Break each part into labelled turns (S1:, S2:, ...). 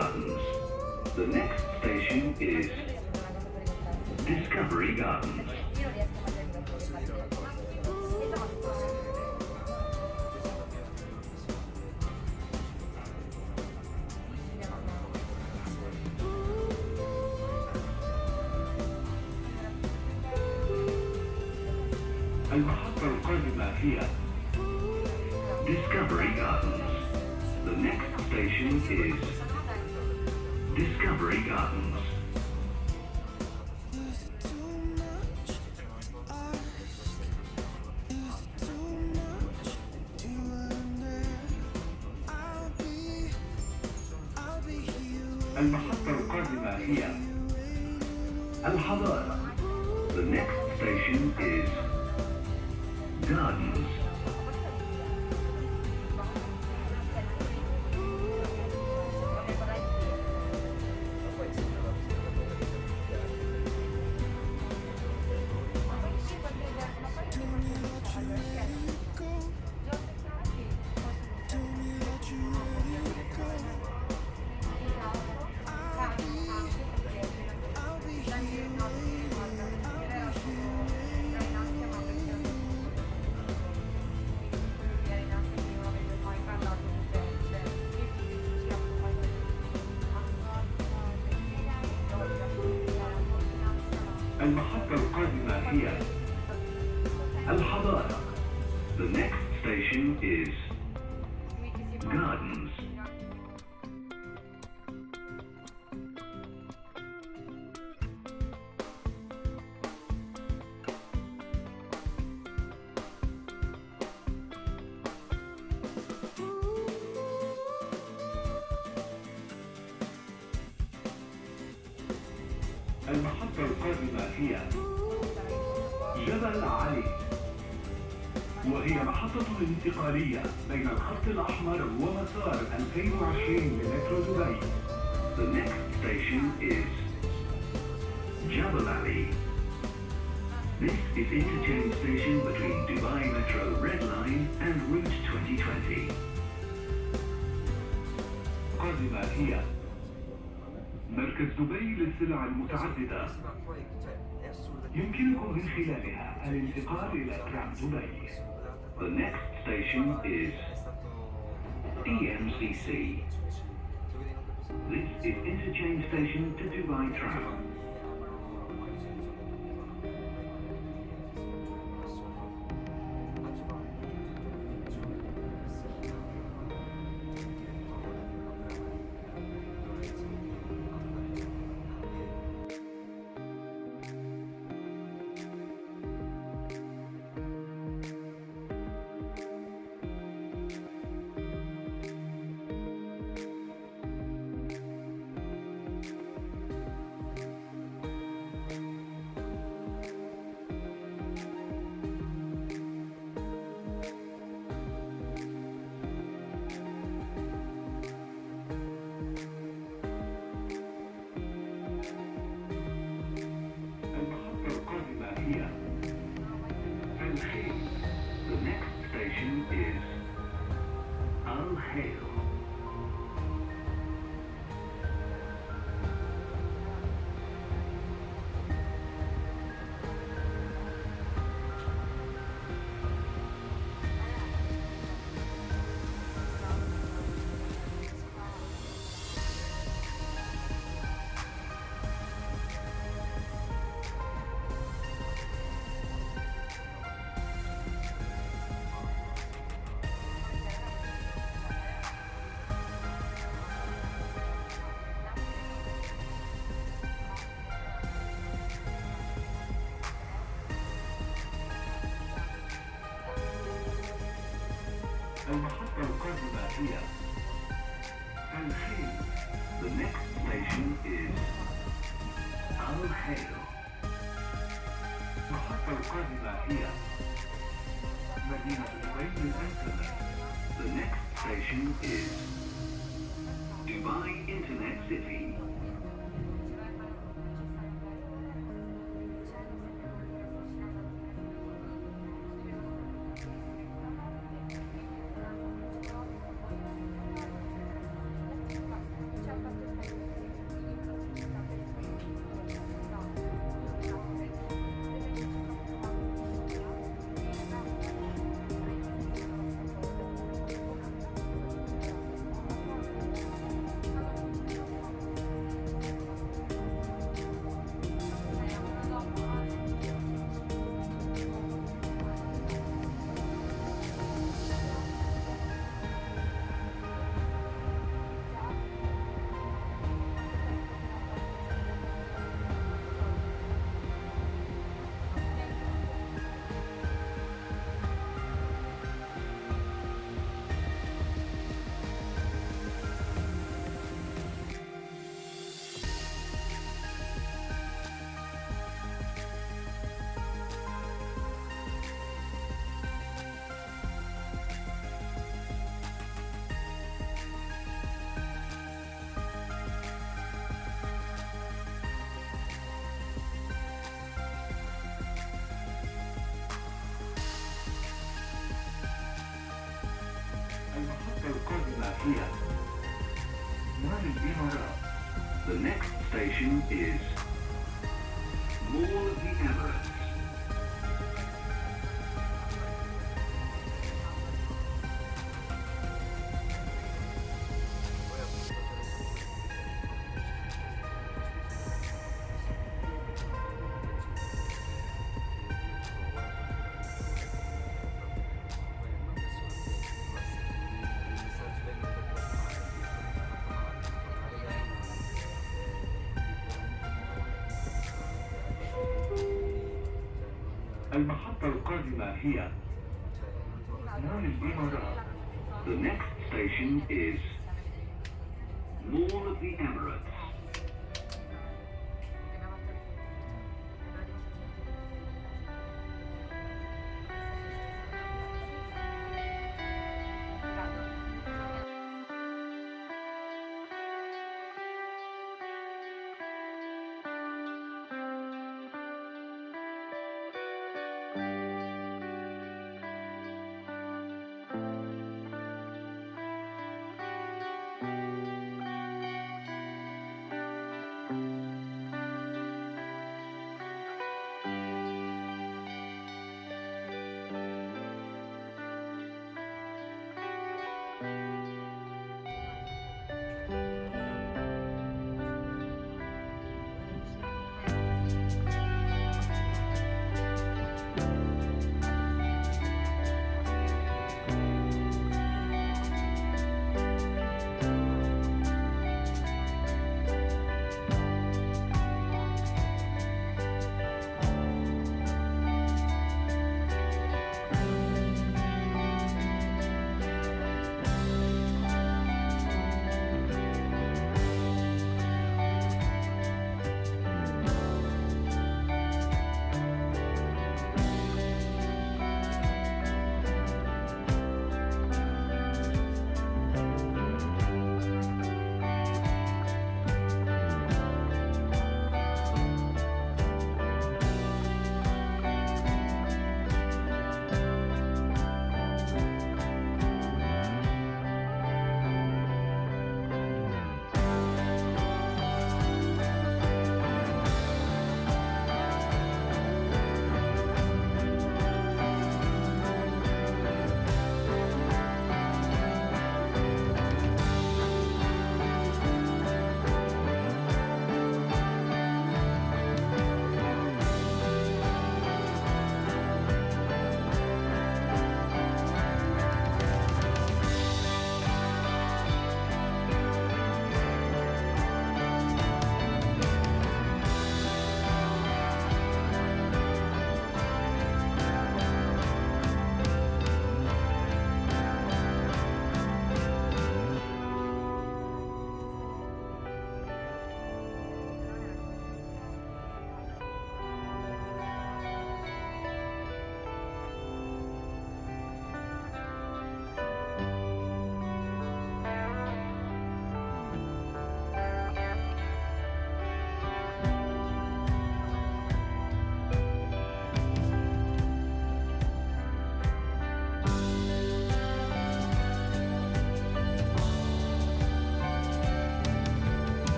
S1: Gardens. The next station is Discovery Gardens. المحطة القادمة هي Discovery Gardens. The next station is Discovery Gardens. المحطة القادمة هي الحضارة. The next station is Gardens. المحطة القادمة هي الحضارة. The next station is Gardens. المحطة القادمة هي جبل علي، وهي محطة انتقالية بين الخط الأحمر ومسار 2020 لمترو دبي. The next station is Jebel Ali. This is interchange station between Dubai Metro Red Line and Route 2020. قادمة هي مركز دبي للسلع المتعددة. يمكنكم من خلالها الانتقال إلى ترام دبي. The next station is DMCC. This is interchange station to Dubai Tram. The next station is Al Hail. المحطة القادمة هي الخيل. The next station is Al Hail. المحطة القادمة هي مدينة دبي للإنترنت. The next station is Dubai Internet City. القادمة هي مال الإمارات. The next station is Mall of the Emirates. المحطة القادمة هي مال الإمارات. The next station is Mall of the Emirates.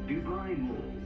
S1: Dubai Mall.